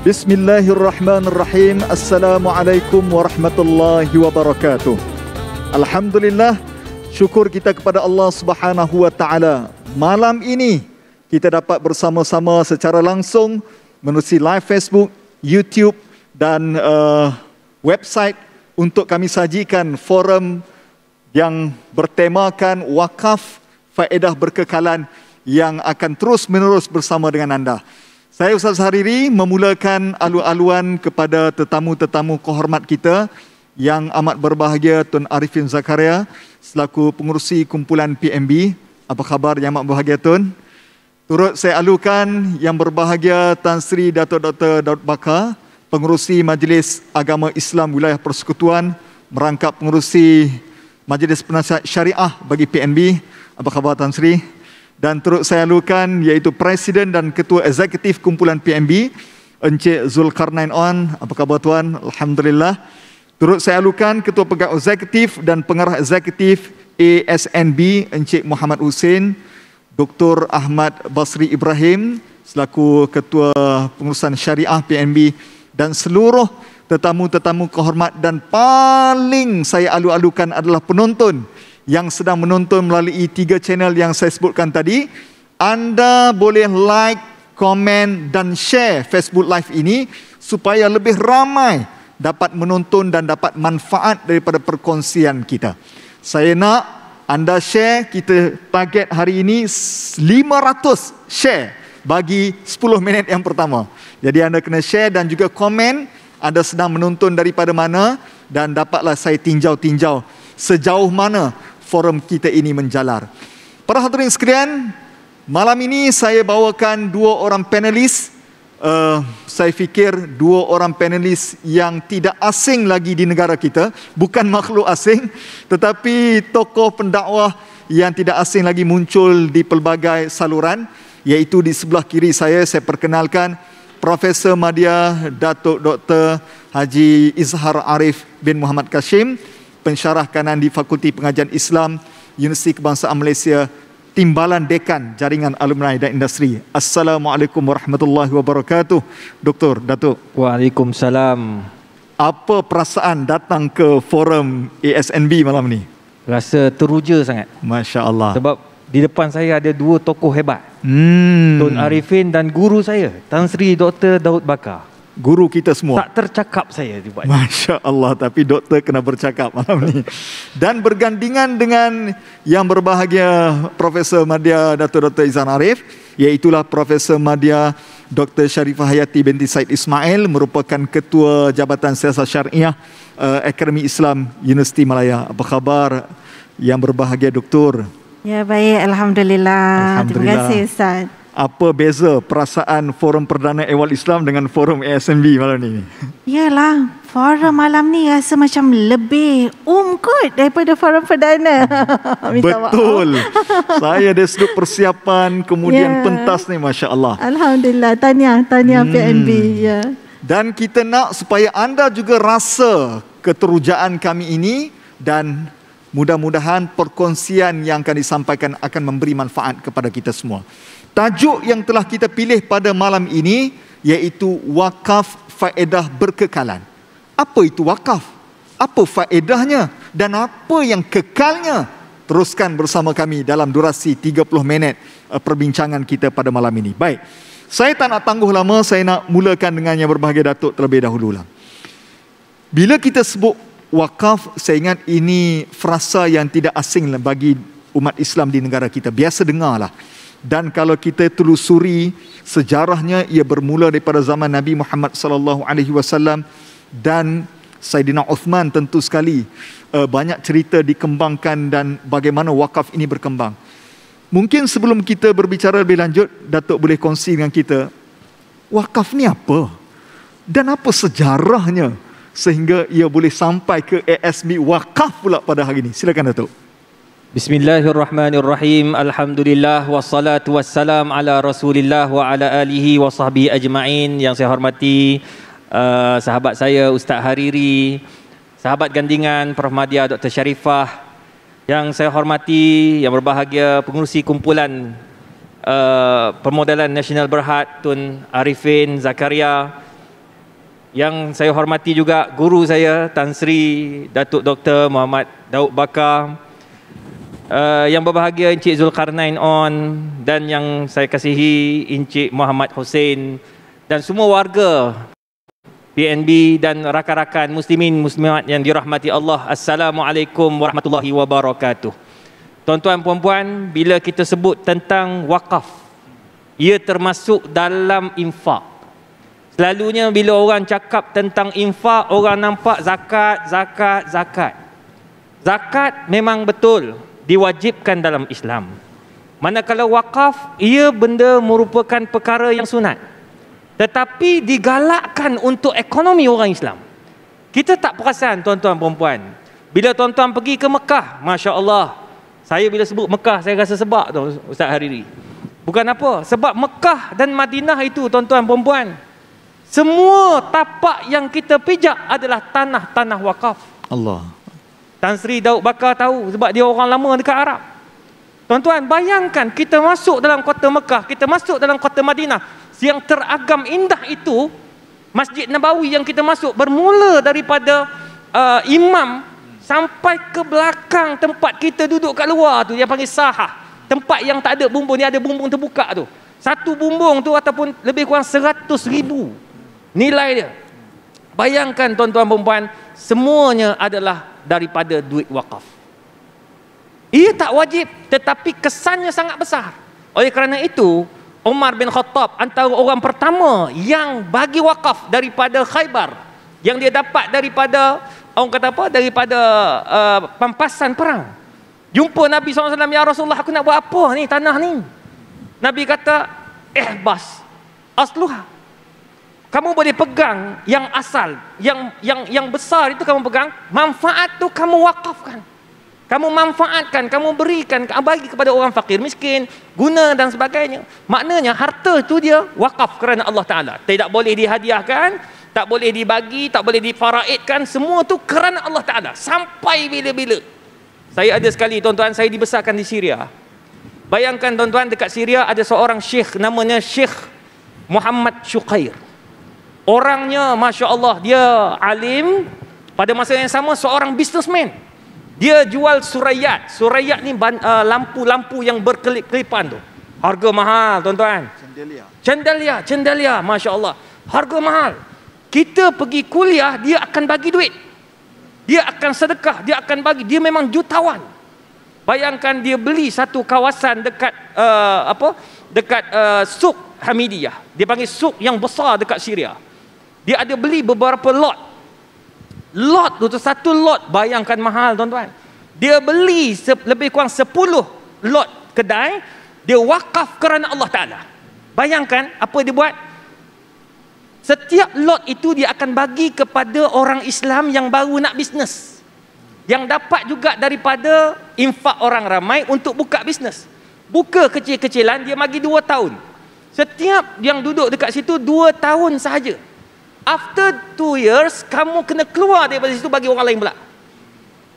Bismillahirrahmanirrahim. Assalamualaikum warahmatullahi wabarakatuh. Alhamdulillah, syukur kita kepada Allah Subhanahu wa taala. Malam ini kita dapat bersama-sama secara langsung menerusi live Facebook, YouTube dan website untuk kami sajikan forum yang bertemakan wakaf faedah berkekalan yang akan terus menerus bersama dengan anda. Saya Ustaz Hariri memulakan alu-aluan kepada tetamu-tetamu kehormat kita yang amat berbahagia Tun Arifin Zakaria selaku pengerusi kumpulan PMB. Apa khabar yang amat berbahagia Tun? Turut saya alukan yang berbahagia Tan Sri Datuk Dr. Daud Bakar, pengerusi Majlis Agama Islam Wilayah Persekutuan, merangkap pengerusi Majlis Penasihat Syariah bagi PNB. Apa khabar Tan Sri? Dan turut saya alukan iaitu Presiden dan Ketua Eksekutif Kumpulan PMB, Encik Zulkarnain On. Apa khabar Tuan? Alhamdulillah. Turut saya alukan Ketua Pegawai Eksekutif dan Pengarah Eksekutif ASNB, Encik Muhammad Hussein, Dr. Ahmad Basri Ibrahim selaku Ketua Pengurusan Syariah PNB dan seluruh tetamu-tetamu kehormat, dan paling saya alu-alukan adalah penonton yang sedang menonton melalui 3 channel yang saya sebutkan tadi. Anda boleh like, komen dan share Facebook Live ini supaya lebih ramai dapat menonton dan dapat manfaat daripada perkongsian kita. Saya nak anda share, kita target hari ini 500 share bagi 10 minit yang pertama. Jadi anda kena share dan juga komen anda sedang menonton daripada mana, dan dapatlah saya tinjau-tinjau sejauh mana forum kita ini menjalar. Para hadirin sekalian, malam ini saya bawakan 2 orang panelis. Saya fikir 2 orang panelis yang tidak asing lagi di negara kita, bukan makhluk asing, tetapi tokoh pendakwah yang tidak asing lagi muncul di pelbagai saluran, iaitu di sebelah kiri saya perkenalkan Profesor Madya Datuk Dr. Haji Izhar Arif bin Muhammad Kashim, pensyarah kanan di Fakulti Pengajian Islam Universiti Kebangsaan Malaysia, Timbalan Dekan Jaringan Alumni dan Industri. Assalamualaikum warahmatullahi wabarakatuh. Doktor, Datuk. Waalaikumsalam. Apa perasaan datang ke forum ASNB malam ni? Rasa teruja sangat. Masya Allah. Sebab di depan saya ada 2 tokoh hebat. Tun Arifin dan guru saya, Tan Sri Dr. Daud Bakar. Guru kita semua. Tak tercakap saya buat. Masya Allah, tapi doktor kena bercakap malam ni. Dan bergandingan dengan yang berbahagia Profesor Madya Datuk Dr. Izan Arif, iaitulah Profesor Madya Dr. Sharifah Hayati binti Said Ismail, merupakan Ketua Jabatan Siasat Syariah Akademi Islam Universiti Malaya. Apa khabar yang berbahagia Doktor? Ya, baik, Alhamdulillah. Terima kasih Ustaz. Apa beza perasaan Forum Perdana Ehwal Islam dengan Forum ASNB malam ni? Yalah, forum malam ni rasa macam lebih kot daripada forum perdana. Betul. Saya dari sudut persiapan, kemudian pentas ni, Masya Allah. Alhamdulillah, tahniah PNB. Ya. Dan kita nak supaya anda juga rasa keterujaan kami ini, dan mudah-mudahan perkongsian yang akan disampaikan akan memberi manfaat kepada kita semua. Tajuk yang telah kita pilih pada malam ini iaitu wakaf faedah berkekalan. Apa itu wakaf? Apa faedahnya dan apa yang kekalnya? Teruskan bersama kami dalam durasi 30 minit perbincangan kita pada malam ini. Baik, saya tak nak tangguh lama, saya nak mulakan dengan yang berbahagia Datuk terlebih dahulu. Bila kita sebut wakaf, saya ingat ini frasa yang tidak asing bagi umat Islam di negara kita. Biasa dengarlah. Dan kalau kita telusuri sejarahnya, ia bermula daripada zaman Nabi Muhammad sallallahu alaihi wasallam dan Saidina Uthman. Tentu sekali banyak cerita dikembangkan dan bagaimana wakaf ini berkembang. Mungkin sebelum kita berbicara lebih lanjut, Datuk boleh kongsi dengan kita, wakaf ni apa? Dan apa sejarahnya sehingga ia boleh sampai ke ASB wakaf pula pada hari ini? Silakan Datuk. Bismillahirrahmanirrahim. Alhamdulillah wassalatu wassalam ala Rasulillah wa ala alihi wa sahbihi ajma'in. Yang saya hormati sahabat saya Ustaz Hariri, sahabat gandingan Prof Madya Dr. Sharifah, yang saya hormati yang berbahagia pengurusi kumpulan Permodalan Nasional Berhad Tun Arifin Zakaria, Yang saya hormati juga guru saya Tan Sri Datuk Dr. Muhammad Daud Bakar, yang berbahagia Encik Zulkarnain On, dan yang saya kasihi Encik Muhammad Hussein, dan semua warga PNB dan rakan-rakan muslimin muslimat yang dirahmati Allah. Assalamualaikum warahmatullahi wabarakatuh. Tuan-tuan puan-puan, bila kita sebut tentang wakaf, ia termasuk dalam infak. Selalunya bila orang cakap tentang infak, orang nampak zakat, zakat, zakat. Zakat memang betul diwajibkan dalam Islam. Manakala wakaf, ia benda merupakan perkara yang sunat, tetapi digalakkan untuk ekonomi orang Islam. Kita tak perasan tuan-tuan perempuan, bila tuan-tuan pergi ke Mekah, Masya Allah, saya bila sebut Mekah saya rasa sebab tu Ustaz Hariri. Bukan apa, sebab Mekah dan Madinah itu tuan-tuan perempuan, semua tapak yang kita pijak adalah tanah-tanah wakaf. Allah. Tan Sri Daud Bakar tahu sebab dia orang lama dekat Arab. Tuan-tuan bayangkan, kita masuk dalam kota Mekah, kita masuk dalam kota Madinah yang teragam indah itu. Masjid Nabawi yang kita masuk bermula daripada imam sampai ke belakang tempat kita duduk kat luar tu, dia panggil sahah, tempat yang tak ada bumbung, dia ada bumbung terbuka tu. Satu bumbung tu ataupun lebih kurang 100,000 nilai dia. Bayangkan tuan-tuan perempuan, semuanya adalah daripada duit wakaf. Ia tak wajib, tetapi kesannya sangat besar. Oleh kerana itu, Umar bin Khattab antara orang pertama yang bagi wakaf daripada Khaybar, yang dia dapat daripada, orang kata apa, daripada pampasan perang. Jumpa Nabi SAW, ya Rasulullah, aku nak buat apa ni tanah ni? Nabi kata, ihbas asluha. Kamu boleh pegang yang asal, yang besar itu kamu pegang, manfaat tu kamu wakafkan. Kamu manfaatkan, kamu berikan, bagi kepada orang fakir, miskin, guna dan sebagainya. Maknanya harta itu dia wakaf kerana Allah Ta'ala. Tidak boleh dihadiahkan, tak boleh dibagi, tak boleh difaraidkan. Semua tu kerana Allah Ta'ala. Sampai bila-bila. Saya ada sekali tuan-tuan, saya dibesarkan di Syria. Bayangkan tuan-tuan, dekat Syria ada seorang syekh, namanya Syekh Muhammad Syuqair. Orangnya Masya Allah, dia alim, pada masa yang sama seorang businessman. Dia jual surayat. Surayat ni lampu-lampu yang berkelip-kelipan tu. Harga mahal tuan-tuan. Cendelia, Masya Allah. Harga mahal. Kita pergi kuliah, dia akan bagi duit. Dia akan sedekah, dia akan bagi. Dia memang jutawan. Bayangkan dia beli satu kawasan dekat dekat Suk Hamidiyah. Dia panggil Suk yang besar dekat Syria. Dia ada beli beberapa lot. Lot tu, satu lot, bayangkan mahal tuan-tuan. Dia beli lebih kurang 10 lot kedai, dia wakaf kerana Allah Ta'ala. Bayangkan apa dia buat. Setiap lot itu dia akan bagi kepada orang Islam yang baru nak bisnes, yang dapat juga daripada infak orang ramai untuk buka bisnes. Buka kecil-kecilan, dia bagi 2 tahun. Setiap yang duduk dekat situ 2 tahun sahaja. After 2 years, kamu kena keluar daripada situ bagi orang lain pula.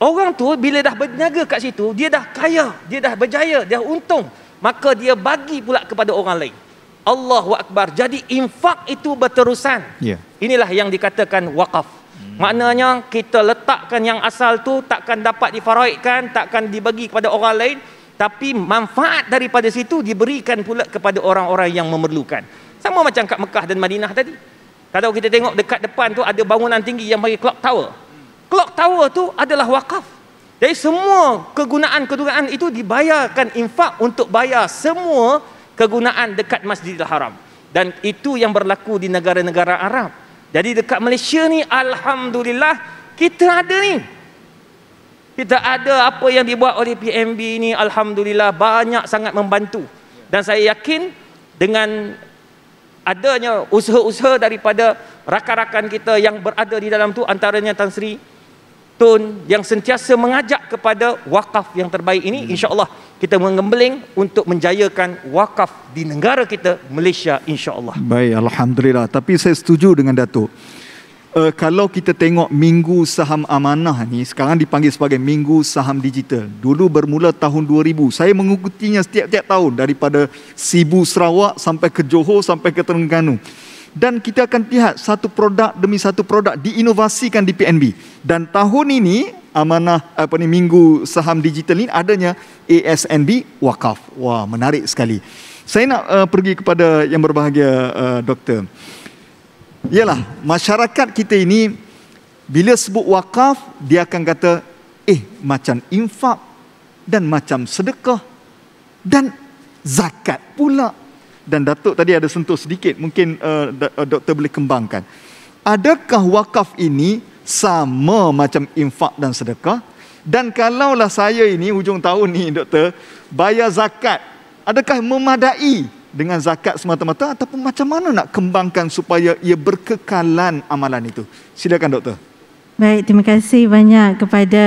Orang tu bila dah berniaga kat situ, dia dah kaya, dia dah berjaya, dia untung, maka dia bagi pula kepada orang lain. Allahu Akbar. Jadi infak itu berterusan. Inilah yang dikatakan wakaf. Maknanya kita letakkan yang asal tu takkan dapat difaraidkan, takkan dibagi kepada orang lain, tapi manfaat daripada situ diberikan pula kepada orang-orang yang memerlukan. Sama macam kat Mekah dan Madinah tadi. Kalau kita tengok dekat depan tu ada bangunan tinggi yang panggil clock tower. Clock tower tu adalah wakaf. Jadi semua kegunaan-kegunaan itu dibayarkan infak untuk bayar semua kegunaan dekat Masjidil Haram. Dan itu yang berlaku di negara-negara Arab. Jadi dekat Malaysia ni, alhamdulillah kita ada ni. Kita ada apa yang dibuat oleh PMB ni, alhamdulillah banyak sangat membantu. Dan saya yakin dengan adanya usaha-usaha daripada rakan-rakan kita yang berada di dalam tu, antaranya Tan Sri Tun yang sentiasa mengajak kepada wakaf yang terbaik ini, insya-Allah kita mengembeling untuk menjayakan wakaf di negara kita Malaysia, insya-Allah. Baik, alhamdulillah. Tapi saya setuju dengan Datuk. Kalau kita tengok Minggu Saham Amanah ni sekarang dipanggil sebagai Minggu Saham Digital. Dulu bermula tahun 2000. Saya mengikutinya setiap-tiap tahun daripada Sibu Sarawak sampai ke Johor sampai ke Terengganu. dan kita akan lihat satu produk demi satu produk diinovasikan di PNB. Dan tahun ini amanah minggu saham digital ini adanya ASNB Wakaf. Wah, menarik sekali. Saya nak pergi kepada yang berbahagia, doktor. Yalah, masyarakat kita ini bila sebut wakaf, dia akan kata macam infak dan macam sedekah dan zakat pula. Dan Datuk tadi ada sentuh sedikit, mungkin doktor boleh kembangkan. Adakah wakaf ini sama macam infak dan sedekah? Dan kalaulah saya ini hujung tahun ni doktor bayar zakat, adakah memadai dengan zakat semata-mata ataupun macam mana nak kembangkan supaya ia berkekalan amalan itu? Silakan doktor. Baik, terima kasih banyak kepada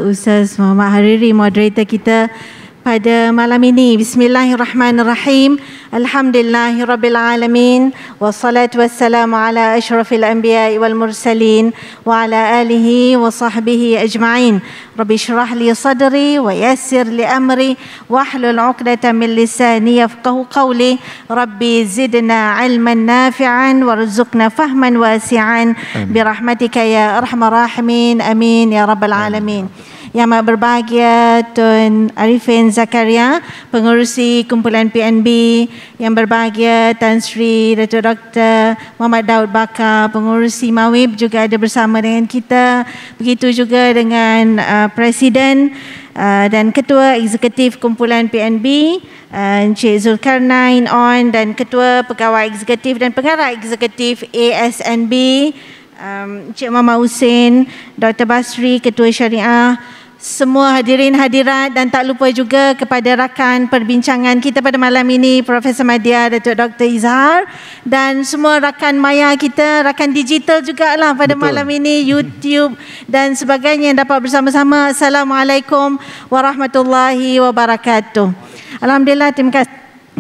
Ustaz Muhammad Hariri, moderator kita pada malam ini. Bismillahirrahmanirrahim. Alhamdulillahirrabbilalamin. Wassalatu wassalamu ala ashrafil anbiya'i wal mursalin wa ala alihi wa sahbihi ajma'in. Rabbi syrah li sadri wa yassir li amri wahlul 'uqdatam min lisani yafqahu qawli. Rabbi zidna 'ilman nafi'an warzuqna fahman wasi'an birahmatika ya arhamar rahimin. Amin ya rabbal alamin. Yang amat berbahagia Tun Arifin Zakaria, pengerusi kumpulan PNB, yang berbahagia Tan Sri Datuk Dr. Muhammad Daud Bakar, pengerusi Mawib juga ada bersama dengan kita. Begitu juga dengan Presiden dan Ketua Eksekutif Kumpulan PNB, Encik Zulkarnain On, dan Ketua Pegawai Eksekutif dan Pengarah Eksekutif ASNB, Encik Muhammad Hussein, Dr. Basri, Ketua Syariah, semua hadirin hadirat, dan tak lupa juga kepada rakan perbincangan kita pada malam ini, Profesor Madya, Datuk Dr. Izhar, dan semua rakan maya kita, rakan digital jugalah pada malam ini, YouTube dan sebagainya yang dapat bersama-sama. Assalamualaikum warahmatullahi wabarakatuh. Alhamdulillah, terima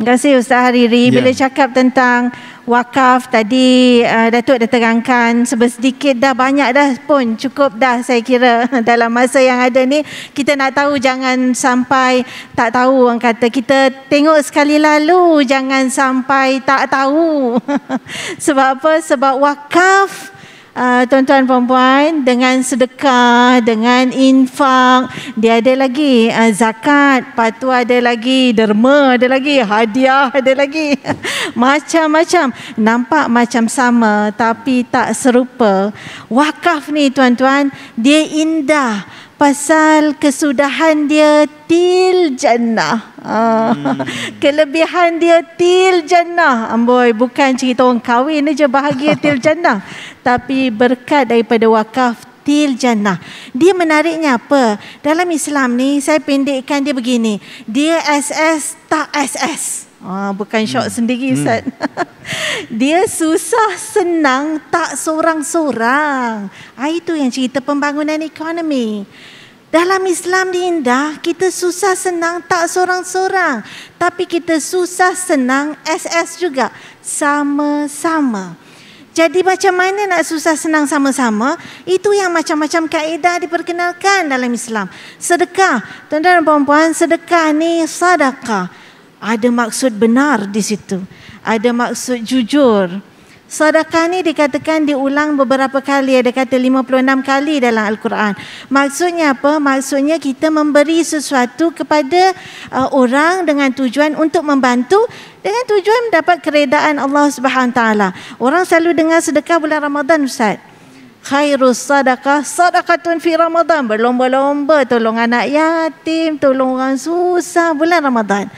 kasih Ustaz Hariri. Bila cakap tentang wakaf tadi, Datuk dah terangkan sedikit dah, banyak dah pun, cukup dah saya kira. Dalam masa yang ada ni, kita nak tahu, jangan sampai tak tahu. Orang kata kita tengok sekali lalu, jangan sampai tak tahu. Sebab apa? Sebab wakaf, tuan-tuan perempuan, dengan sedekah, dengan infak, dia ada lagi zakat, lepas tu ada lagi derma, ada lagi hadiah, ada lagi macam-macam. Nampak macam sama tapi tak serupa. Wakaf ni tuan-tuan, dia indah pasal kesudahan dia til jannah. Kelebihan dia til jannah. Amboi, bukan cerita orang kahwin aja bahagia til jannah, tapi berkat daripada wakaf til jannah. Dia menariknya apa? Dalam Islam ni, saya pendekkan dia begini. Dia SS tak SS. Bukan syok sendiri Ustaz. Dia susah senang tak sorang-sorang. Itu yang cerita pembangunan ekonomi. Dalam Islam ni indah, kita susah senang tak sorang-sorang, tapi kita susah senang SS juga, sama-sama. Jadi macam mana nak susah senang sama-sama? Itu yang macam-macam kaedah diperkenalkan dalam Islam. Sedekah, tuan-tuan dan puan-puan, sedekah ni sedekah. Ada maksud benar di situ. Ada maksud jujur. Sedekah ni dikatakan diulang beberapa kali. Ada kata 56 kali dalam Al-Quran. Maksudnya apa? Maksudnya kita memberi sesuatu kepada orang dengan tujuan untuk membantu, dengan tujuan mendapat keredaan Allah Subhanahu Taala. Orang selalu dengar sedekah bulan Ramadan, Ustaz. Khairus sadaqah sadaqatun fi Ramadan. Berlomba-lomba tolong anak yatim, tolong orang susah bulan Ramadan.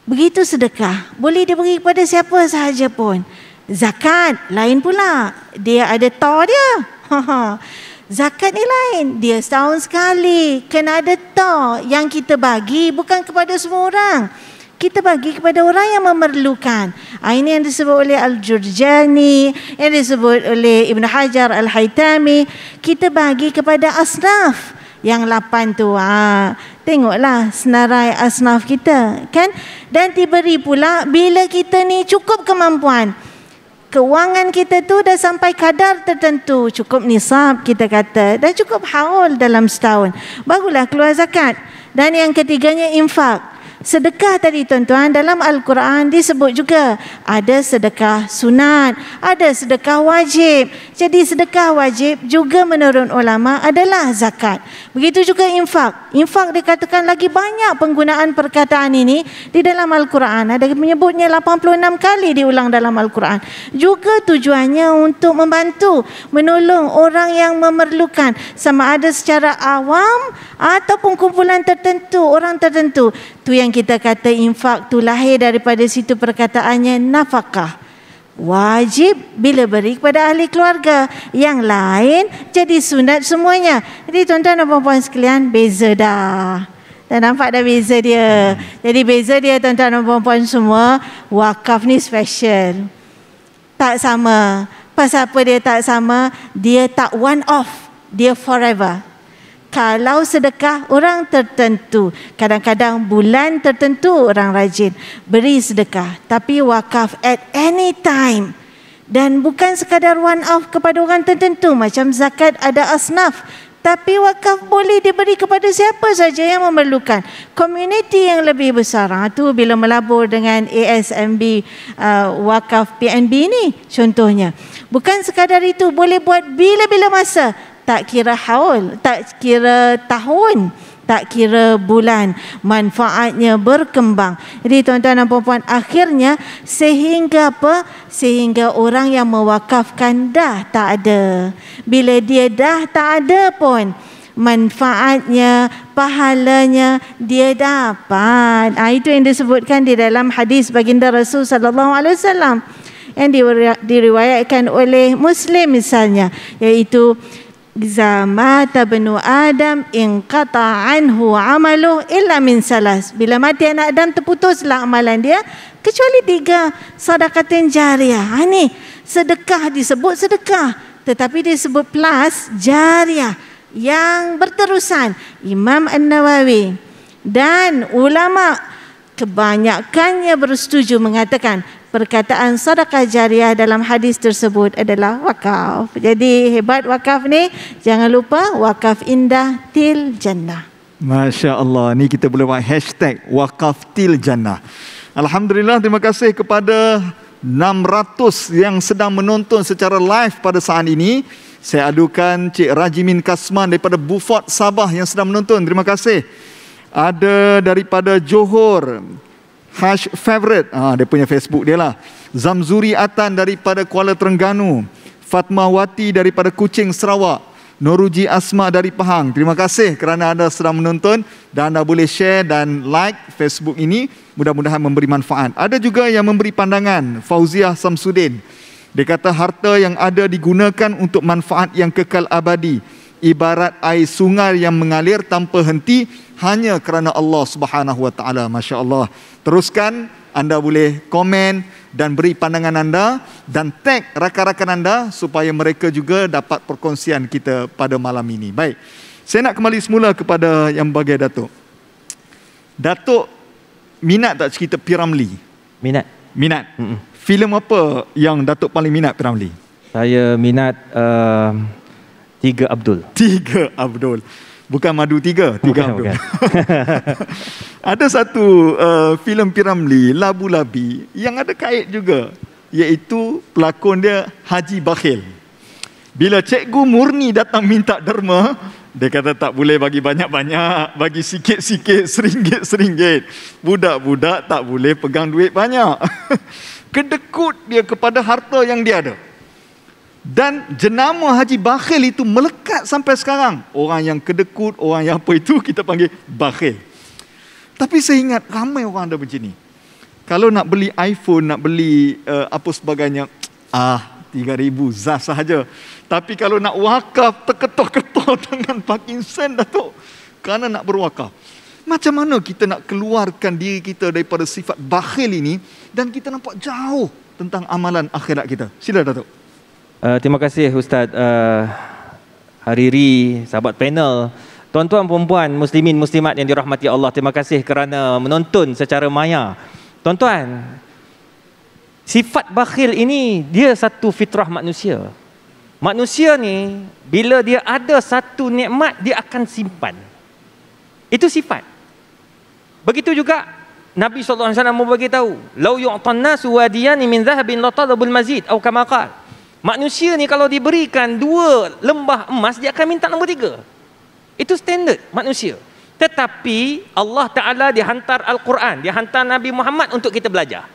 Begitu sedekah, boleh diberi kepada siapa sahaja pun. Zakat lain pula, dia ada tar dia. Zakat ni lain, dia setahun sekali, kena ada tar. Yang kita bagi bukan kepada semua orang, kita bagi kepada orang yang memerlukan. Ini yang disebut oleh Al-Jurjani, yang disebut oleh Ibn Hajar Al-Haytami. Kita bagi kepada asnaf. Yang 8 tu, tengoklah senarai asnaf kita, kan? Dan diberi pula bila kita ni cukup kemampuan. Kewangan kita tu dah sampai kadar tertentu, cukup nisab kita kata, dan cukup haul dalam setahun, barulah keluar zakat. Dan yang ketiganya infak. Sedekah tadi tuan-tuan, dalam Al-Quran disebut juga ada sedekah sunat, ada sedekah wajib. Jadi sedekah wajib juga menurut ulama adalah zakat. Begitu juga infak. Infak dikatakan lagi banyak penggunaan perkataan ini di dalam Al-Quran. Ada menyebutnya 86 kali diulang dalam Al-Quran. Juga tujuannya untuk membantu, menolong orang yang memerlukan, sama ada secara awam ataupun kumpulan tertentu, orang tertentu. Tu yang kita kata infak tu lahir daripada situ perkataannya nafkah. Wajib bila beri kepada ahli keluarga. Yang lain jadi sunat semuanya. Jadi tuan-tuan dan puan-puan sekalian, beza dah. Dah nampak dah beza dia. Jadi beza dia tuan-tuan dan puan-puan semua, wakaf ni special. Tak sama. Pasal apa dia tak sama? Dia tak one off. Dia forever. Kalau sedekah orang tertentu, kadang-kadang bulan tertentu orang rajin beri sedekah, tapi wakaf at any time. Dan bukan sekadar one off kepada orang tertentu, macam zakat ada asnaf, tapi wakaf boleh diberi kepada siapa saja yang memerlukan. Komuniti yang lebih besar tu bila melabur dengan ASMB, wakaf PNB ni contohnya. Bukan sekadar itu, boleh buat bila-bila masa. Tak kira haul, tak kira tahun, tak kira bulan, manfaatnya berkembang. Jadi tuan-tuan dan puan-puan, akhirnya sehingga apa? Sehingga orang yang mewakafkan dah tak ada. Bila dia dah tak ada pun, manfaatnya, pahalanya dia dapat. Itu yang disebutkan di dalam hadis baginda Rasul sallallahu alaihi wasallam yang diriwayatkan oleh Muslim misalnya, iaitu Zamata benu Adam inqata anhu amaluh illa min salas. Bila mati anak Adam, terputuslah amalan dia kecuali 3. Sedekatin jariah. Ni sedekah disebut sedekah, tetapi disebut plus jariah yang berterusan. Imam An-Nawawi dan ulama kebanyakannya bersetuju mengatakan perkataan sedekah jariah dalam hadis tersebut adalah wakaf. Jadi hebat wakaf ni, jangan lupa wakaf indah til jannah. Masya Allah, ni kita boleh buat hashtag wakaf til jannah. Alhamdulillah, terima kasih kepada 600 yang sedang menonton secara live pada saat ini. Saya adukan Cik Rajimin Kasman daripada Beaufort, Sabah yang sedang menonton. Terima kasih. Ada daripada Johor, Hash Favorite, dia punya Facebook dia lah. Zamzuri Atan daripada Kuala Terengganu, Fatmawati daripada Kuching, Sarawak, Noruji Asma dari Pahang. Terima kasih kerana anda sedang menonton dan anda boleh share dan like Facebook ini. Mudah-mudahan memberi manfaat. Ada juga yang memberi pandangan, Fauziah Samsudin. Dia kata harta yang ada digunakan untuk manfaat yang kekal abadi, ibarat air sungai yang mengalir tanpa henti hanya kerana Allah Subhanahu Wa Taala. Masya Allah. Teruskan, anda boleh komen dan beri pandangan anda dan tag rakan-rakan anda supaya mereka juga dapat perkongsian kita pada malam ini. Baik, saya nak kembali semula kepada yang bagai Datuk. Datuk minat tak cerita P. Ramlee? Minat. Minat. Filem apa yang Datuk paling minat P. Ramlee? Saya minat Tiga Abdul. Tiga Abdul. Bukan Madu Tiga. Tiga Abdul. Bukan. Ada satu filem P. Ramlee, Labu Labi, yang ada kait juga, iaitu pelakon dia Haji Bakhil. Bila Cikgu Murni datang minta derma, dia kata tak boleh bagi banyak-banyak, bagi sikit-sikit, seringgit-seringgit. Budak-budak tak boleh pegang duit banyak. Kedekut dia kepada harta yang dia ada. Dan jenama Haji Bakhil itu melekat sampai sekarang. Orang yang kedekut, orang yang apa itu, kita panggil Bakhil. Tapi saya ingat ramai orang ada macam ni. Kalau nak beli iPhone, nak beli apa sebagainya, 3,000 zah sahaja. Tapi kalau nak wakaf, terketul-ketul dengan parking sen, Datuk. Kerana nak berwakaf. Macam mana kita nak keluarkan diri kita daripada sifat bakhil ini dan kita nampak jauh tentang amalan akhirat kita? Sila, Datuk. Terima kasih Ustaz Hariri, sahabat panel. Tuan-tuan, perempuan, muslimin, muslimat yang dirahmati Allah, terima kasih kerana menonton secara maya. Tuan-tuan, sifat bakhil ini dia satu fitrah manusia. Manusia ni bila dia ada satu nikmat, dia akan simpan. Itu sifat. Begitu juga Nabi SAW beritahu, "Lau yu'tan nasu wadiyani min dhahabin la talabul mazid," atau kama qala. Manusia ni kalau diberikan 2 lembah emas, dia akan minta nombor 3. Itu standard manusia. Tetapi Allah Ta'ala dihantar Al-Quran, dihantar Nabi Muhammad untuk kita belajar.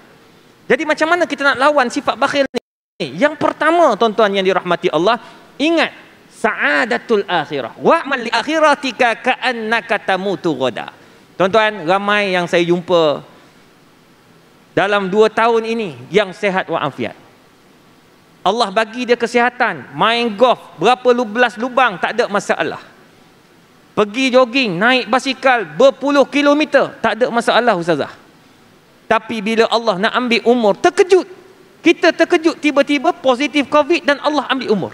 Jadi macam mana kita nak lawan sifat bakhil ni? Yang pertama, tuan-tuan yang dirahmati Allah, ingat sa'adatul akhirah. Wa'mal li akhiratika ka'annaka tamutu ghada. Tuan-tuan, ramai yang saya jumpa dalam 2 tahun ini yang sehat wa'afiat. Allah bagi dia kesihatan, main golf, berapa belas lubang, tak ada masalah. Pergi jogging, naik basikal berpuluh kilometer, tak ada masalah ustazah. Tapi bila Allah nak ambil umur, terkejut. Kita terkejut tiba-tiba positif COVID dan Allah ambil umur.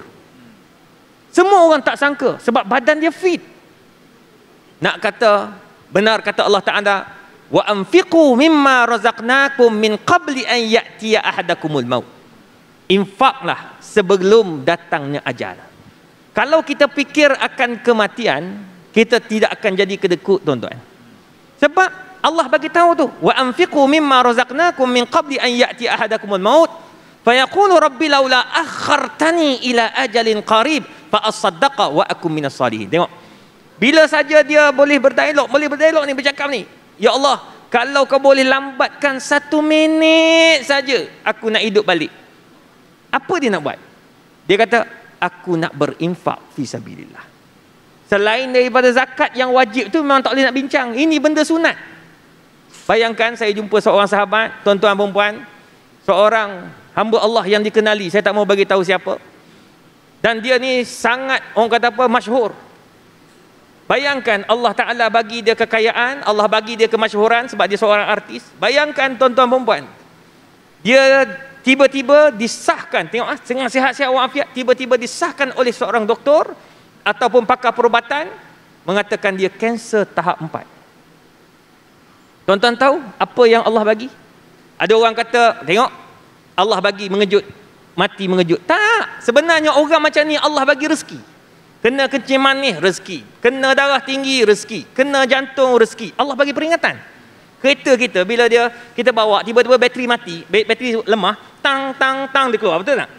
Semua orang tak sangka sebab badan dia fit. Nak kata, benar kata Allah Ta'ala, wa anfiqu mimma razaqnakum min qabli an ya'tiya ahadakumul maut. Infaklah sebelum datangnya ajal. Kalau kita fikir akan kematian, kita tidak akan jadi kedekut, tuan-tuan. Sebab Allah bagi tahu tu, wa anfiqu mimma razaqnakum min qabli an ya'ti ahadakumul maut fayaqulu rabbi laula akhartani ila ajalin qarib fa asaddaqa wa akum minas salihin. Tengok. Bila saja dia boleh berdialog ni, bercakap ni, ya Allah, kalau kau boleh lambatkan 1 minit saja, aku nak hidup balik. Apa dia nak buat? Dia kata, aku nak berinfak fi sabilillah. Selain daripada zakat yang wajib tu memang tak boleh nak bincang. Ini benda sunat. Bayangkan saya jumpa seorang sahabat, tuan-tuan perempuan, seorang hamba Allah yang dikenali, saya tak mau bagi tahu siapa. Dan dia ni sangat, orang kata apa, masyhur. Bayangkan Allah Ta'ala bagi dia kekayaan, Allah bagi dia kemasyhuran sebab dia seorang artis. Bayangkan tuan-tuan perempuan, dia tiba-tiba disahkan, tengok tengah sihat-sihat walafiat, tiba-tiba disahkan oleh seorang doktor ataupun pakar perubatan mengatakan dia kanser tahap 4. Tuan-tuan tahu apa yang Allah bagi? Ada orang kata, tengok, Allah bagi mengejut, mati mengejut. Tak, sebenarnya orang macam ni Allah bagi rezeki. Kena kencing manis, rezeki. Kena darah tinggi, rezeki. Kena jantung, rezeki. Allah bagi peringatan. Kereta kita, bila kita bawa, tiba-tiba bateri mati, bateri lemah, tang dia keluar, betul tak?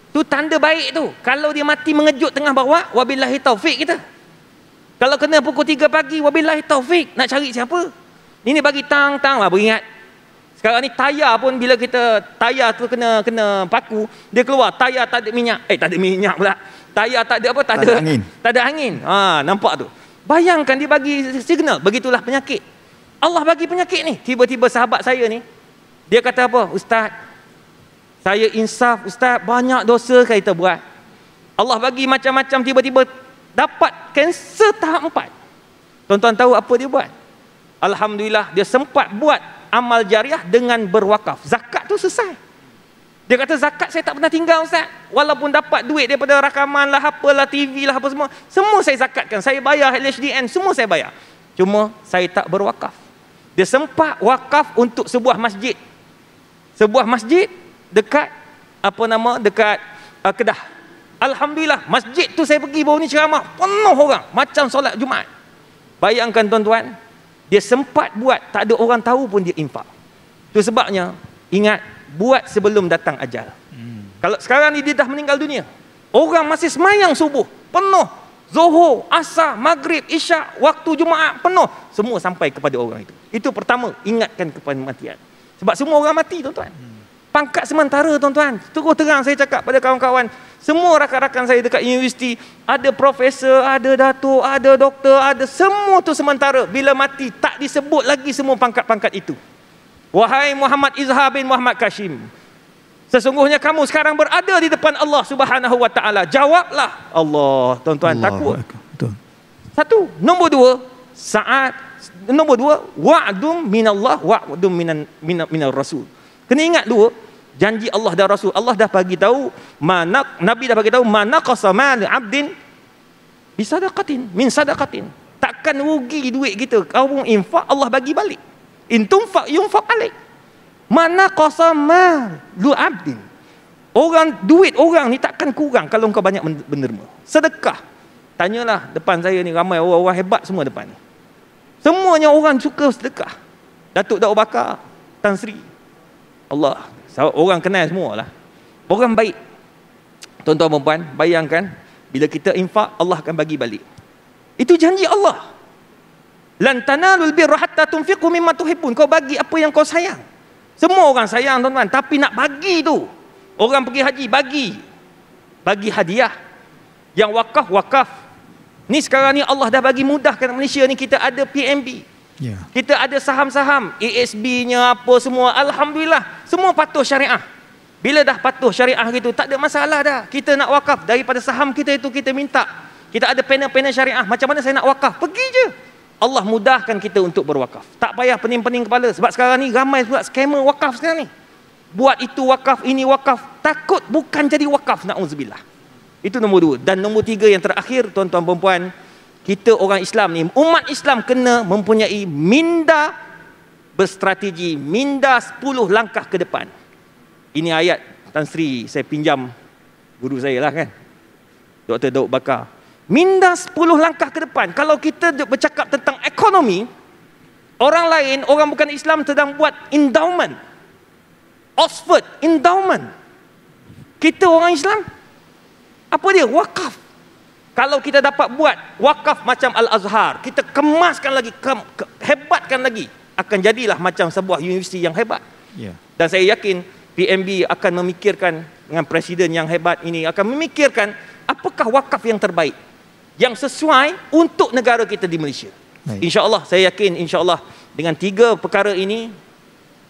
Tu tanda baik tu. Kalau dia mati mengejut tengah bawa, wabillahi taufik kita. Kalau kena pukul 3 pagi, wabillahi taufik, nak cari siapa? Ini bagi tang lah, beringat. Sekarang ni tayar pun, bila tayar tu kena paku, dia keluar, tayar tak ada minyak. Tak ada minyak pula. Tayar tak ada apa? Tak ada angin. Tak ada angin. Nampak tu. Bayangkan dia bagi signal. Begitulah penyakit. Allah bagi penyakit ni. Tiba-tiba sahabat saya ni, dia kata apa? Ustaz, saya insaf, Ustaz, banyak dosa kita buat. Allah bagi macam-macam, tiba-tiba dapat kanser tahap 4. Tuan-tuan tahu apa dia buat? Alhamdulillah, dia sempat buat amal jariah dengan berwakaf. Zakat tu selesai. Dia kata, zakat saya tak pernah tinggal, Ustaz. Walaupun dapat duit daripada rakaman lah, apalah, TV lah, apa semua. Semua saya zakatkan. Saya bayar LHDN, semua saya bayar. Cuma saya tak berwakaf. Dia sempat wakaf untuk sebuah masjid. Sebuah masjid dekat dekat Kedah. Alhamdulillah, masjid tu saya pergi baru ni ceramah, penuh orang, macam solat Jumaat. Bayangkan tuan-tuan, dia sempat buat, tak ada orang tahu pun dia infak. Itu sebabnya, ingat, buat sebelum datang ajal. Kalau sekarang ni dia dah meninggal dunia, orang masih semayang subuh, penuh. Zuhur, Asar, Maghrib, Isyak, waktu Jumaat penuh. Semua sampai kepada orang itu. Itu pertama, ingatkan kepada kematian. Sebab semua orang mati, tuan-tuan. Pangkat sementara, tuan-tuan. Terus terang saya cakap pada kawan-kawan, semua rakan-rakan saya dekat universiti, ada profesor, ada datuk, ada doktor, ada semua tu sementara. Bila mati, tak disebut lagi semua pangkat-pangkat itu. Wahai Muhammad Izhar bin Muhammad Kashim, sesungguhnya kamu sekarang berada di depan Allah Subhanahu wa taala. Jawablah. Allah, tuan-tuan, takut. Betul. Satu. Nombor 2, nombor 2, wa'dum minallah wa'dum minar rasul. Kena ingat 2, janji Allah dan Rasul. Allah dah bagi tahu, Nabi dah bagi tahu, mana qasama li 'abdin bi sadaqatin min sadaqatin. Takkan rugi duit kita. Kau infak, Allah bagi balik. In tunfaq yunfaq alaik. Mana qasama lu 'abdin. Duit orang ni takkan kurang kalau kau banyak menderma. Sedekah. Tanyalah depan saya ni, ramai orang-orang hebat semua depan ni. Semuanya orang suka sedekah. Datuk Daud Bakar Tan Sri. Allah, orang kenal semua lah. Orang baik. Tuan-tuan dan puan, bayangkan bila kita infak, Allah akan bagi balik. Itu janji Allah. Lan tanalul birra hatta tunfiqu mimma tuhibbun. Kau bagi apa yang kau sayang. Semua orang sayang tuan-tuan, tapi nak bagi tu. Orang pergi haji, bagi hadiah. Yang wakaf. Ni sekarang ni Allah dah bagi mudahkan Malaysia ni, kita ada PMB. Kita ada saham-saham, ASB-nya apa semua. Alhamdulillah, semua patuh syariah. Bila dah patuh syariah gitu, tak ada masalah dah. Kita nak wakaf daripada saham kita itu, kita minta. Kita ada panel-panel syariah. Macam mana saya nak wakaf? Pergi je. Allah mudahkan kita untuk berwakaf. Tak payah pening-pening kepala. Sebab sekarang ni ramai pula scammer wakaf sekarang ni. Buat itu wakaf, ini wakaf. Takut bukan jadi wakaf. Na'udzubillah. Itu nombor 2. Dan nombor 3 yang terakhir, tuan-tuan dan puan, kita orang Islam ni, umat Islam kena mempunyai minda berstrategi, minda 10 langkah ke depan. Ini ayat Tan Sri, saya pinjam guru saya lah kan, Dr. Daud Bakar. Minda 10 langkah ke depan. Kalau kita bercakap tentang ekonomi, orang lain, orang bukan Islam sedang buat endowment, Oxford endowment. Kita orang Islam, apa dia? Wakaf. Kalau kita dapat buat wakaf macam Al-Azhar, kita kemaskan lagi, hebatkan lagi, akan jadilah macam sebuah universiti yang hebat. Dan saya yakin PMB akan memikirkan, dengan presiden yang hebat ini, akan memikirkan apakah wakaf yang terbaik, yang sesuai untuk negara kita di Malaysia. InsyaAllah, saya yakin insyaAllah dengan 3 perkara ini,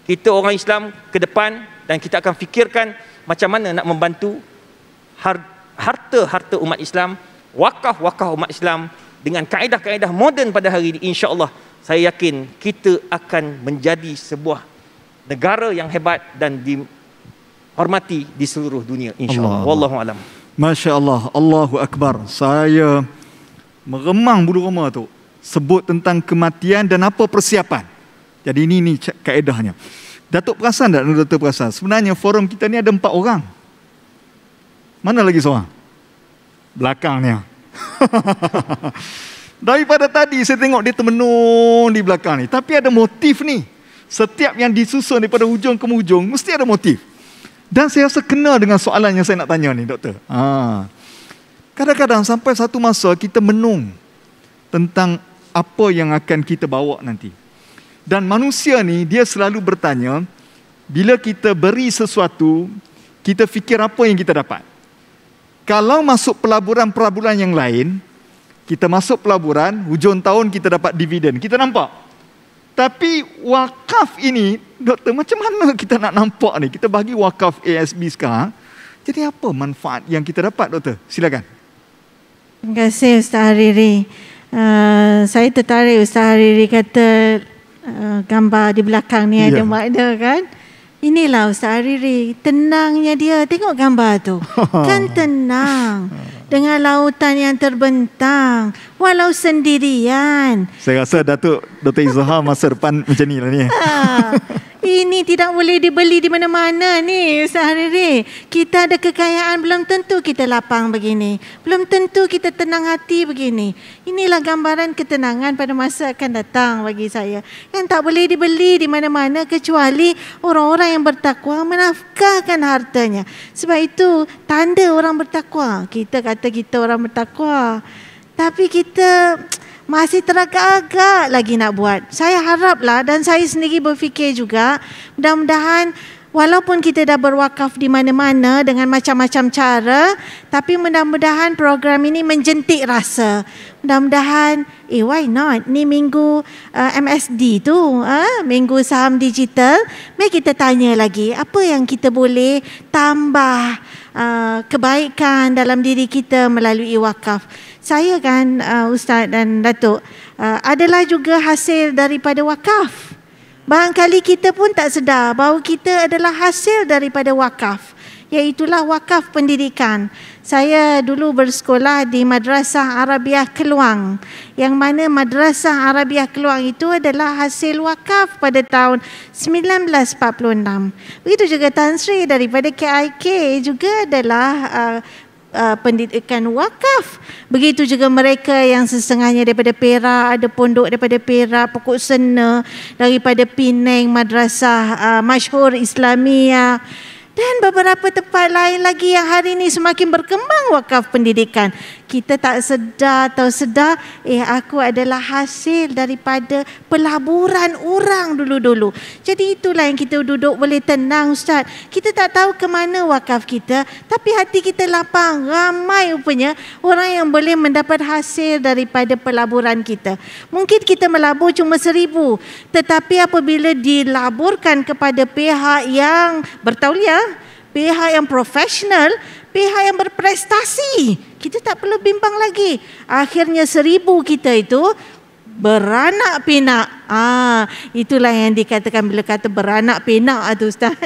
kita orang Islam ke depan, dan kita akan fikirkan macam mana nak membantu harta-harta umat Islam, wakaf-wakaf umat Islam dengan kaedah-kaedah moden pada hari ini. InsyaAllah, saya yakin kita akan menjadi sebuah negara yang hebat dan dihormati di seluruh dunia, insyaAllah. Wallahu alam. Masya Allah, Allahu Akbar. Saya meremang bulu roma tu, sebut tentang kematian dan apa persiapan. Jadi ini kaedahnya. Datuk perasan tak? Datuk perasan, sebenarnya forum kita ni ada 4 orang. Mana lagi seorang? Belakangnya. Daripada tadi saya tengok dia termenung di belakang ni. Tapi ada motif ni. Setiap yang disusun daripada hujung ke hujung, mesti ada motif. Dan saya rasa kena dengan soalan yang saya nak tanya ni, doktor. Kadang-kadang sampai satu masa kita menung tentang apa yang akan kita bawa nanti. Dan manusia ni, dia selalu bertanya, bila kita beri sesuatu, kita fikir apa yang kita dapat. Kalau masuk pelaburan-pelaburan yang lain, kita masuk pelaburan, hujung tahun kita dapat dividen. Kita nampak. Tapi wakaf ini, doktor, macam mana kita nak nampak ni? Kita bagi wakaf ASB sekarang. Jadi apa manfaat yang kita dapat, doktor? Silakan. Terima kasih Ustaz Hariri. Saya tertarik Ustaz Hariri kata gambar di belakang ni ada makna kan. Inilah Ustaz Hariri, tenangnya dia. Tengok gambar tu. Kan tenang. Dengan lautan yang terbentang. Walau sendirian. Saya rasa Dr. Izhar masa depan macam ni lah ni. Ini tidak boleh dibeli di mana-mana ni Ustaz Hariri. Kita ada kekayaan, belum tentu kita lapang begini. Belum tentu kita tenang hati begini. Inilah gambaran ketenangan pada masa akan datang bagi saya. Yang tak boleh dibeli di mana-mana kecuali orang-orang yang bertakwa menafkahkan hartanya. Sebab itu tanda orang bertakwa. Kita kata kita orang bertakwa. Tapi kita masih teragak-agak lagi nak buat. Saya haraplah dan saya sendiri berfikir juga, mudah-mudahan walaupun kita dah berwakaf di mana-mana dengan macam-macam cara, tapi mudah-mudahan program ini menjentik rasa. Mudah-mudahan, why not? Ni minggu MSD tu, minggu saham digital. Mari kita tanya lagi, apa yang kita boleh tambah kebaikan dalam diri kita melalui wakaf. Saya kan Ustaz dan Datuk adalah juga hasil daripada wakaf. Barangkali kita pun tak sedar bahawa kita adalah hasil daripada wakaf, iaitulah wakaf pendidikan. Saya dulu bersekolah di Madrasah Arabiah Keluang, yang mana Madrasah Arabiah Keluang itu adalah hasil wakaf pada tahun 1946. Begitu juga Tan Sri daripada KIK juga adalah pendidikan wakaf. Begitu juga mereka yang setengahnya daripada Perak, ada pondok daripada Perak, Pokok Sena, daripada Penang, Madrasah Masyhur Islamiyah, dan beberapa tempat lain lagi yang hari ini semakin berkembang wakaf pendidikan. Kita tak sedar atau sedar, aku adalah hasil daripada pelaburan orang dulu-dulu. Jadi itulah yang kita duduk boleh tenang, Ustaz. Kita tak tahu ke mana wakaf kita, tapi hati kita lapang. Ramai rupanya orang yang boleh mendapat hasil daripada pelaburan kita. Mungkin kita melabur cuma 1,000, tetapi apabila dilaburkan kepada pihak yang bertauliah, pihak yang profesional, pihak yang berprestasi, kita tak perlu bimbang lagi. Akhirnya 1,000 kita itu beranak pinak. Itulah yang dikatakan bila kata beranak pinak tu, Ustaz.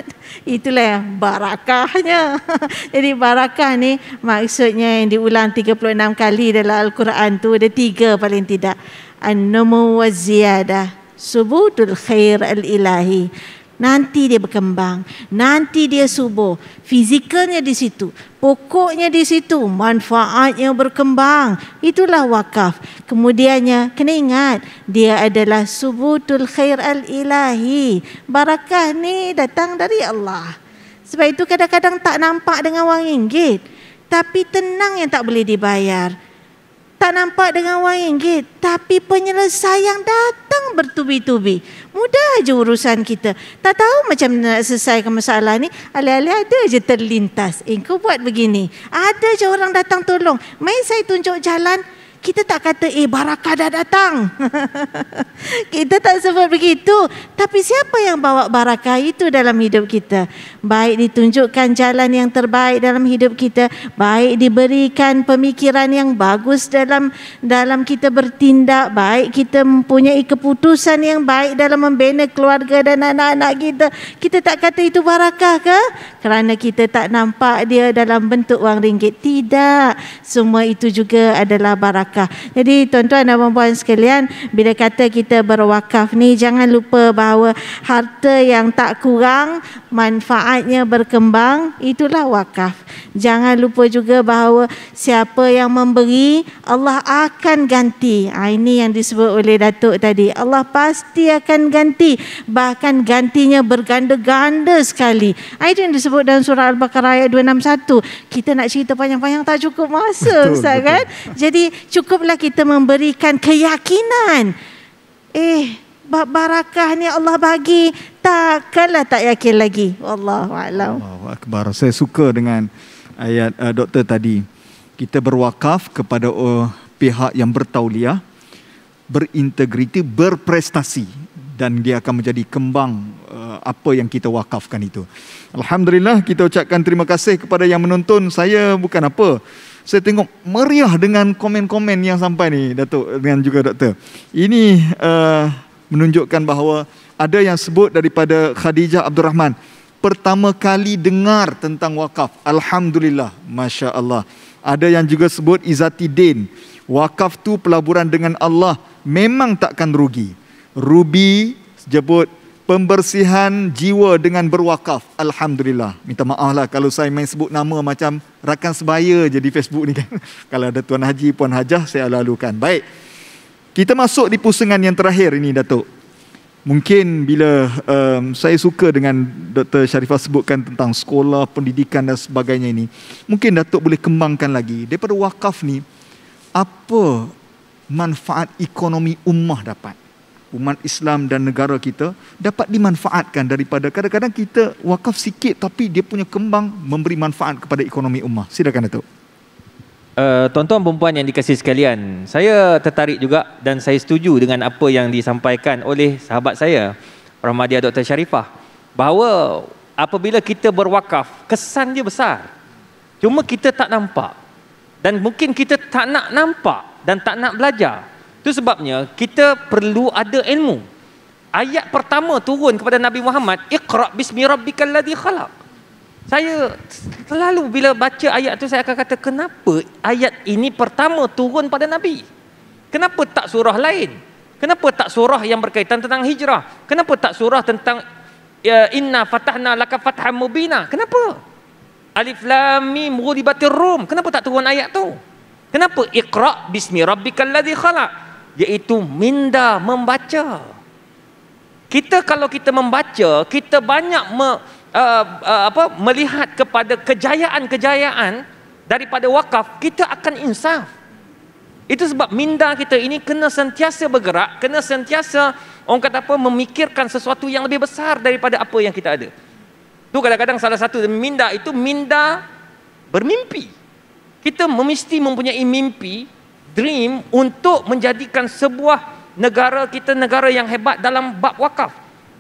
Itulah yang barakahnya. Jadi barakah ni maksudnya yang diulang 36 kali dalam Al-Quran tu ada 3 paling tidak. An-numu wa ziyadah, subutul khair al-ilahi. Nanti dia berkembang, nanti dia subur, fizikalnya di situ, pokoknya di situ, manfaatnya berkembang. Itulah wakaf. Kemudiannya kena ingat, dia adalah subutul khair al-ilahi. Barakah ni datang dari Allah. Sebab itu kadang-kadang tak nampak dengan wang ringgit, tapi tenang yang tak boleh dibayar. Tak nampak dengan wang ringgit, tapi penyelesaian datang bertubi-tubi. Mudah je urusan kita. Tak tahu macam nak selesaikan masalah ni, alih-alih ada je terlintas. Kau buat begini. Ada je orang datang tolong. Main saya tunjuk jalan, kita tak kata barakah dah datang. Kita tak sebut begitu. Tapi siapa yang bawa barakah itu dalam hidup kita? Baik ditunjukkan jalan yang terbaik dalam hidup kita, baik diberikan pemikiran yang bagus dalam kita bertindak, baik kita mempunyai keputusan yang baik dalam membina keluarga dan anak-anak kita. Kita tak kata itu barakah ke? Kerana kita tak nampak dia dalam bentuk wang ringgit. Tidak. Semua itu juga adalah barakah. Jadi tuan-tuan dan puan-puan sekalian, bila kata kita berwakaf ni, jangan lupa bahawa harta yang tak kurang, manfaatnya berkembang, itulah wakaf. Jangan lupa juga bahawa siapa yang memberi, Allah akan ganti. Ini yang disebut oleh Datuk tadi. Allah pasti akan ganti. Bahkan gantinya berganda-ganda sekali. Itu yang disebut dalam surah Al-Baqarah ayat 261. Kita nak cerita panjang-panjang tak cukup masa, Ustaz, kan? Jadi cukuplah kita memberikan keyakinan. Barakah ni Allah bagi, takkanlah tak yakin lagi. Wallahu a'lam. Allahu akbar. Saya suka dengan ayat doktor tadi. Kita berwakaf kepada pihak yang bertauliah, berintegriti, berprestasi, dan dia akan menjadi kembang apa yang kita wakafkan itu. Alhamdulillah, kita ucapkan terima kasih kepada yang menonton. Saya bukan apa, saya tengok meriah dengan komen-komen yang sampai ni, Datuk, dengan juga doktor. Ini menunjukkan bahawa ada yang sebut daripada Khadijah Abdul Rahman, pertama kali dengar tentang wakaf. Alhamdulillah, Masya Allah. Ada yang juga sebut Izati Din, wakaf tu pelaburan dengan Allah, memang takkan rugi. Ruby sebut pembersihan jiwa dengan berwakaf. Alhamdulillah. Minta maaf lah kalau saya main sebut nama macam rakan sebaya je di Facebook ni kan. Kalau ada Tuan Haji, Puan Hajah, saya lalukan. Baik. Kita masuk di pusingan yang terakhir ini, Datuk. Mungkin bila saya suka dengan Dr. Sharifah sebutkan tentang sekolah, pendidikan dan sebagainya ini, mungkin Datuk boleh kembangkan lagi. Daripada wakaf ni, apa manfaat ekonomi ummah dapat? Umat Islam dan negara kita dapat dimanfaatkan daripada, kadang-kadang kita wakaf sikit tapi dia punya kembang memberi manfaat kepada ekonomi ummah. Silakan, Datuk. Tuan-tuan perempuan yang dikasihi sekalian, saya tertarik juga dan saya setuju dengan apa yang disampaikan oleh sahabat saya, Rahmadiah Dr. Sharifah, bahawa apabila kita berwakaf, kesan dia besar. Cuma kita tak nampak. Dan mungkin kita tak nak nampak dan tak nak belajar. Itu sebabnya kita perlu ada ilmu. Ayat pertama turun kepada Nabi Muhammad, Iqra' bismi rabbikal ladzi khalaq. Saya selalu bila baca ayat tu, saya akan kata, kenapa ayat ini pertama turun pada Nabi? Kenapa tak surah lain? Kenapa tak surah yang berkaitan tentang hijrah? Kenapa tak surah tentang Inna fatahna laka fathan mubina? Kenapa? Alif Lam Mim ghulibatir Rum. Kenapa tak turun ayat tu? Kenapa Iqra bismi rabbikal ladzi khalaq? Iaitu minda membaca. Kita kalau kita membaca, kita banyak melihat kepada kejayaan-kejayaan daripada wakaf, kita akan insaf. Itu sebab minda kita ini kena sentiasa bergerak, kena sentiasa orang kata apa, memikirkan sesuatu yang lebih besar daripada apa yang kita ada. Tu kadang-kadang salah satu minda itu minda bermimpi. Kita mesti mempunyai mimpi, dream untuk menjadikan sebuah negara kita negara yang hebat dalam bab wakaf.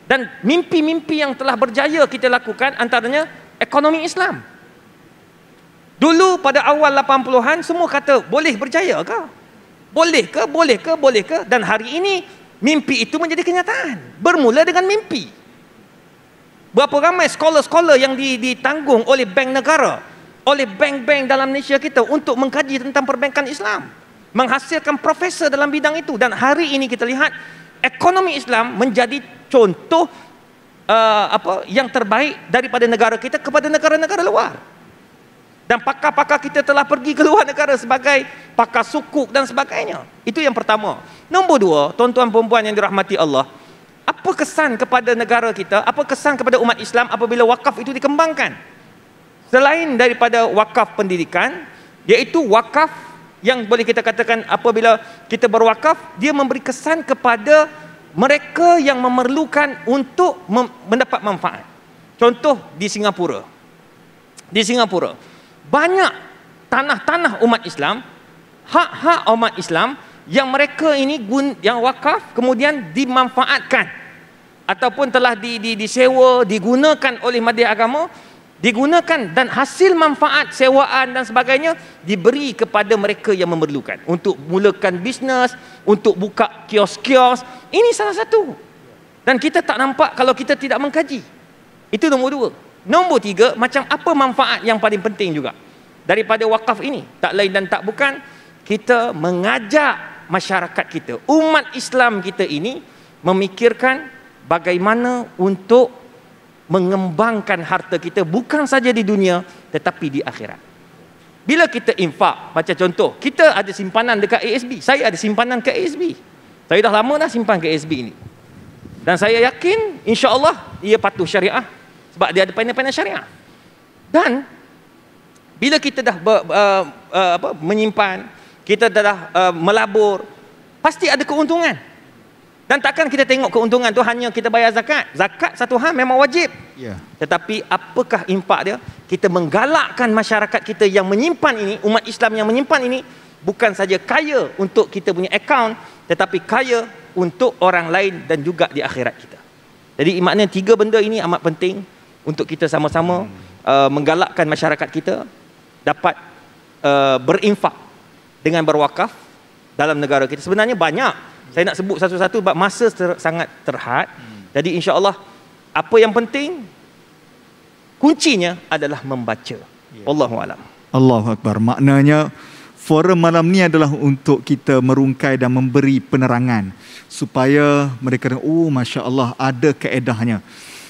Dan mimpi-mimpi yang telah berjaya kita lakukan antaranya ekonomi Islam. Dulu pada awal 80-an semua kata boleh berjaya ke? Boleh ke? Boleh ke? Boleh ke? Dan hari ini mimpi itu menjadi kenyataan. Bermula dengan mimpi. Berapa ramai scholar-scholar yang ditanggung oleh bank negara, oleh bank-bank dalam Malaysia kita untuk mengkaji tentang perbankan Islam, menghasilkan profesor dalam bidang itu. Dan hari ini kita lihat ekonomi Islam menjadi contoh yang terbaik daripada negara kita kepada negara-negara luar. Dan pakar-pakar kita telah pergi ke luar negara sebagai pakar sukuk dan sebagainya. Itu yang pertama. Nombor dua, tuan-tuan perempuan yang dirahmati Allah, apa kesan kepada negara kita, apa kesan kepada umat Islam apabila wakaf itu dikembangkan? Selain daripada wakaf pendidikan, iaitu wakaf yang boleh kita katakan apabila kita berwakaf, dia memberi kesan kepada mereka yang memerlukan untuk mendapat manfaat. Contoh di Singapura. Di Singapura, banyak tanah-tanah umat Islam, hak-hak umat Islam yang mereka ini yang wakaf kemudian dimanfaatkan ataupun telah disewa, digunakan oleh majlis agama, digunakan dan hasil manfaat sewaan dan sebagainya diberi kepada mereka yang memerlukan untuk mulakan bisnes, untuk buka kios-kios. Ini salah satu. Dan kita tak nampak kalau kita tidak mengkaji. Itu nombor dua. Nombor tiga, macam apa manfaat yang paling penting juga daripada wakaf ini? Tak lain dan tak bukan, kita mengajak masyarakat kita, umat Islam kita ini memikirkan bagaimana untuk mengembangkan harta kita bukan saja di dunia tetapi di akhirat. Bila kita infak, macam contoh, kita ada simpanan dekat ASB. Saya ada simpanan ke ASB. Saya dah lama dah simpan ke ASB ini. Dan saya yakin insya-Allah ia patuh syariah sebab dia ada panel-panel syariah. Dan bila kita dah menyimpan, kita dah melabur, pasti ada keuntungan. Dan takkan kita tengok keuntungan tu hanya kita bayar zakat. Zakat satu hal memang wajib. Yeah. Tetapi apakah impak dia? Kita menggalakkan masyarakat kita yang menyimpan ini, umat Islam yang menyimpan ini, bukan saja kaya untuk kita punya akaun, tetapi kaya untuk orang lain dan juga di akhirat kita. Jadi maknanya tiga benda ini amat penting untuk kita sama-sama menggalakkan masyarakat kita dapat berinfak dengan berwakaf dalam negara kita. Sebenarnya banyak. Saya nak sebut satu-satu sebab masa sangat terhad. Jadi insya-Allah apa yang penting kuncinya adalah membaca. Wallahu alam. Allahu akbar. Maknanya forum malam ni adalah untuk kita merungkai dan memberi penerangan supaya mereka masya-Allah ada kaedahnya.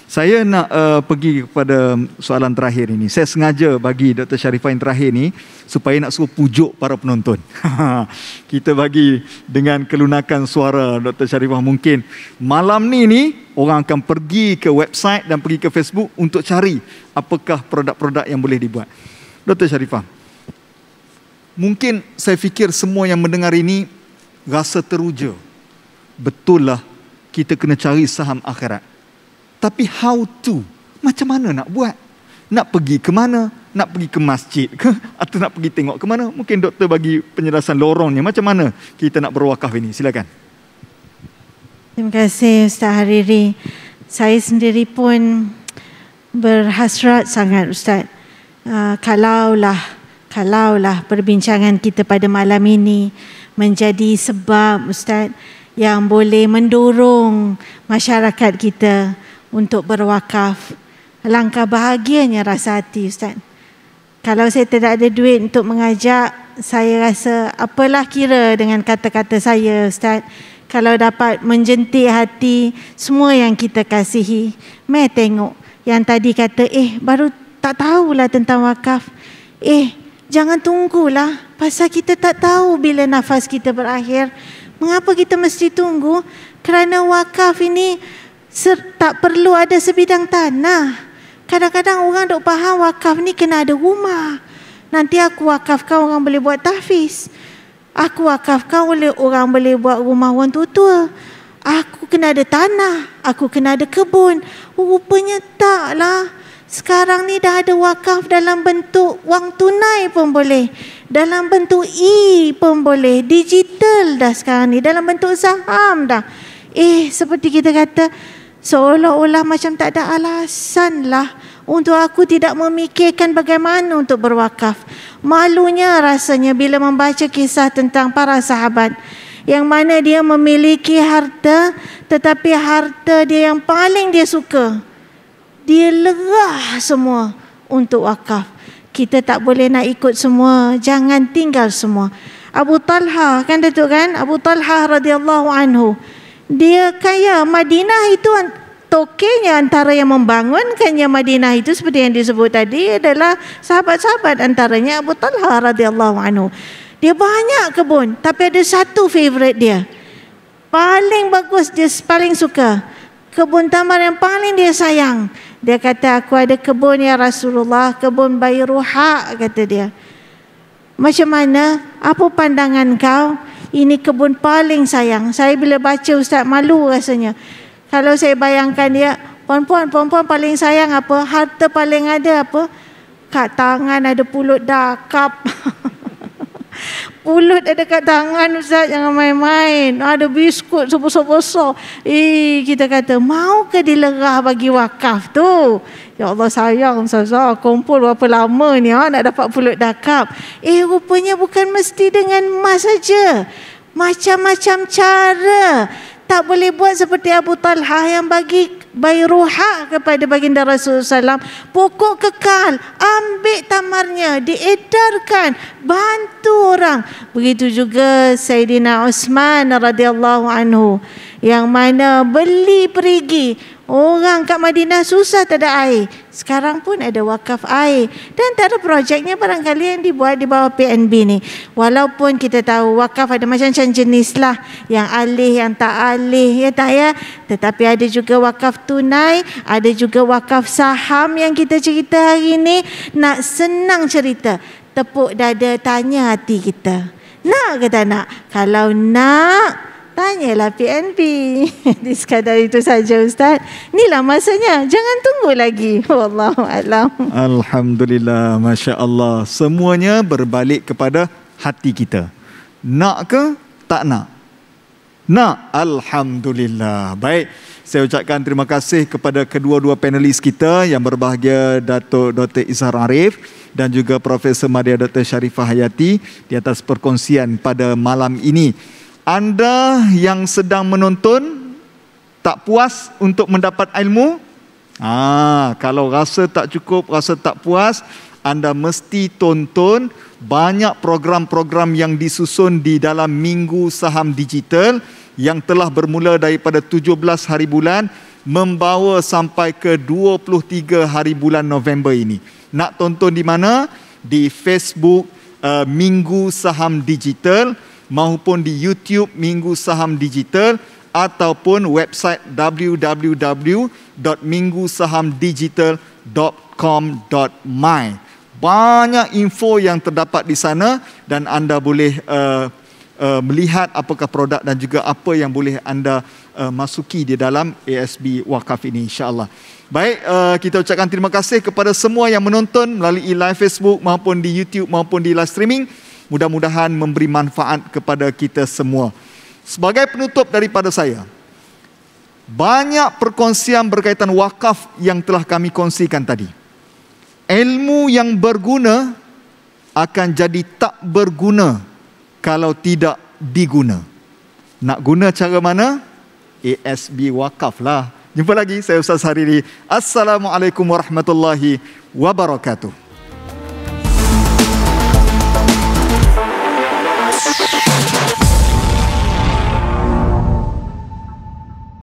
Saya nak pergi kepada soalan terakhir ini. Saya sengaja bagi Dr. Sharifah yang terakhir ni supaya nak suruh pujuk para penonton. Kita bagi dengan kelunakan suara Dr. Sharifah. Mungkin malam ni orang akan pergi ke website dan pergi ke Facebook untuk cari apakah produk-produk yang boleh dibuat. Dr. Sharifah, mungkin saya fikir semua yang mendengar ini rasa teruja. Betul lah kita kena cari saham akhirat. Tapi how to? Macam mana nak buat? Nak pergi ke mana? Nak pergi ke masjid ke? Atau nak pergi tengok ke mana? Mungkin doktor bagi penjelasan lorongnya. Macam mana kita nak berwakaf ini? Silakan. Terima kasih Ustaz Hariri. Saya sendiri pun berhasrat sangat Ustaz. Kalaulah perbincangan kita pada malam ini menjadi sebab Ustaz yang boleh mendorong masyarakat kita untuk berwakaf. Alangkah bahagianya rasa hati Ustaz. Kalau saya tidak ada duit untuk mengajak, saya rasa apalah kira dengan kata-kata saya Ustaz. Kalau dapat menjentik hati semua yang kita kasihi. Tengok yang tadi kata baru tak tahulah tentang wakaf. Jangan tunggulah, pasal kita tak tahu bila nafas kita berakhir. Mengapa kita mesti tunggu? Kerana wakaf ini tak perlu ada sebidang tanah. Kadang-kadang orang duk faham wakaf ni kena ada rumah. Nanti aku wakafkan orang boleh buat tahfiz. Aku wakafkan orang boleh buat rumah orang tua. Aku kena ada tanah, aku kena ada kebun. Rupanya taklah. Sekarang ni dah ada wakaf dalam bentuk wang tunai pun boleh. Dalam bentuk pun boleh. Digital dah sekarang ni. Dalam bentuk saham dah. Seperti kita kata, seolah-olah macam tak ada alasan lah untuk aku tidak memikirkan bagaimana untuk berwakaf. Malunya rasanya bila membaca kisah tentang para sahabat yang mana dia memiliki harta, tetapi harta dia yang paling dia suka, dia lerah semua untuk wakaf. Kita tak boleh nak ikut semua, jangan tinggal semua. Abu Talha kan Datuk kan? Abu Talha radhiyallahu anhu, dia kaya. Madinah itu tokenya antara yang membangunkannya Madinah itu seperti yang disebut tadi adalah sahabat-sahabat, antaranya Abu Talha radhiyallahu anhu. Dia banyak kebun, tapi ada satu favourite dia. Paling bagus, dia paling suka. Kebun tamar yang paling dia sayang. Dia kata, aku ada kebun ya Rasulullah, kebun Bayruha, kata dia. Macam mana? Apa pandangan kau? Ini kebun paling sayang. Saya bila baca Ustaz malu rasanya. Kalau saya bayangkan dia, perempuan paling sayang apa? Harta paling ada apa? Kat tangan ada pulut dakap. Pulut ada kat tangan Ustaz, jangan main-main. Ada biskut sebesar-besar. Kita kata, mau ke dilerah bagi wakaf tu? Ya Allah sayang Ustazah, kumpul berapa lama ni nak dapat pulut dakap. Rupanya bukan mesti dengan emas saja. Macam-macam cara. Tak boleh buat seperti Abu Talha yang bagi Bayruha kepada baginda Rasulullah SAW. Pokok kekal, ambil tamarnya, diedarkan, bantu orang. Begitu juga Sayyidina Uthman radhiyallahu anhu, yang mana beli perigi. Orang kat Madinah susah tak ada air. Sekarang pun ada wakaf air. Dan antara projeknya barangkali yang dibuat di bawah PNB ni. Walaupun kita tahu wakaf ada macam-macam jenis lah. Yang alih, yang tak alih, ya tak ya. Tetapi ada juga wakaf tunai, ada juga wakaf saham yang kita cerita hari ni. Nak senang cerita, tepuk dada, tanya hati kita. Nak ke tak nak? Kalau nak, tanyalah PNB. Di sekadar itu saja Ustaz. Inilah masanya. Jangan tunggu lagi. Wallahualam. Alhamdulillah. Masya Allah. Semuanya berbalik kepada hati kita. Nak ke tak nak? Nak. Alhamdulillah. Baik. Saya ucapkan terima kasih kepada kedua-dua panelis kita yang berbahagia, Datuk Dr. Izhar Arif dan juga Profesor Madya Dr. Sharifah Hayati di atas perkongsian pada malam ini. Anda yang sedang menonton tak puas untuk mendapat ilmu? Kalau rasa tak cukup, rasa tak puas, anda mesti tonton banyak program-program yang disusun di dalam Minggu Saham Digital yang telah bermula daripada 17 hari bulan membawa sampai ke 23 hari bulan November ini. Nak tonton di mana? Di Facebook Minggu Saham Digital, maupun di YouTube Minggu Saham Digital, ataupun website www.minggusahamdigital.com.my. Banyak info yang terdapat di sana dan anda boleh melihat apakah produk dan juga apa yang boleh anda masuki di dalam ASB Wakaf ini, insya-Allah. Baik, kita ucapkan terima kasih kepada semua yang menonton melalui live Facebook maupun di YouTube maupun di live streaming. Mudah-mudahan memberi manfaat kepada kita semua. Sebagai penutup daripada saya, banyak perkongsian berkaitan wakaf yang telah kami kongsikan tadi. Ilmu yang berguna akan jadi tak berguna kalau tidak diguna. Nak guna cara mana? ASB Wakaf lah. Jumpa lagi, saya Ustaz Hariri. Assalamualaikum warahmatullahi wabarakatuh.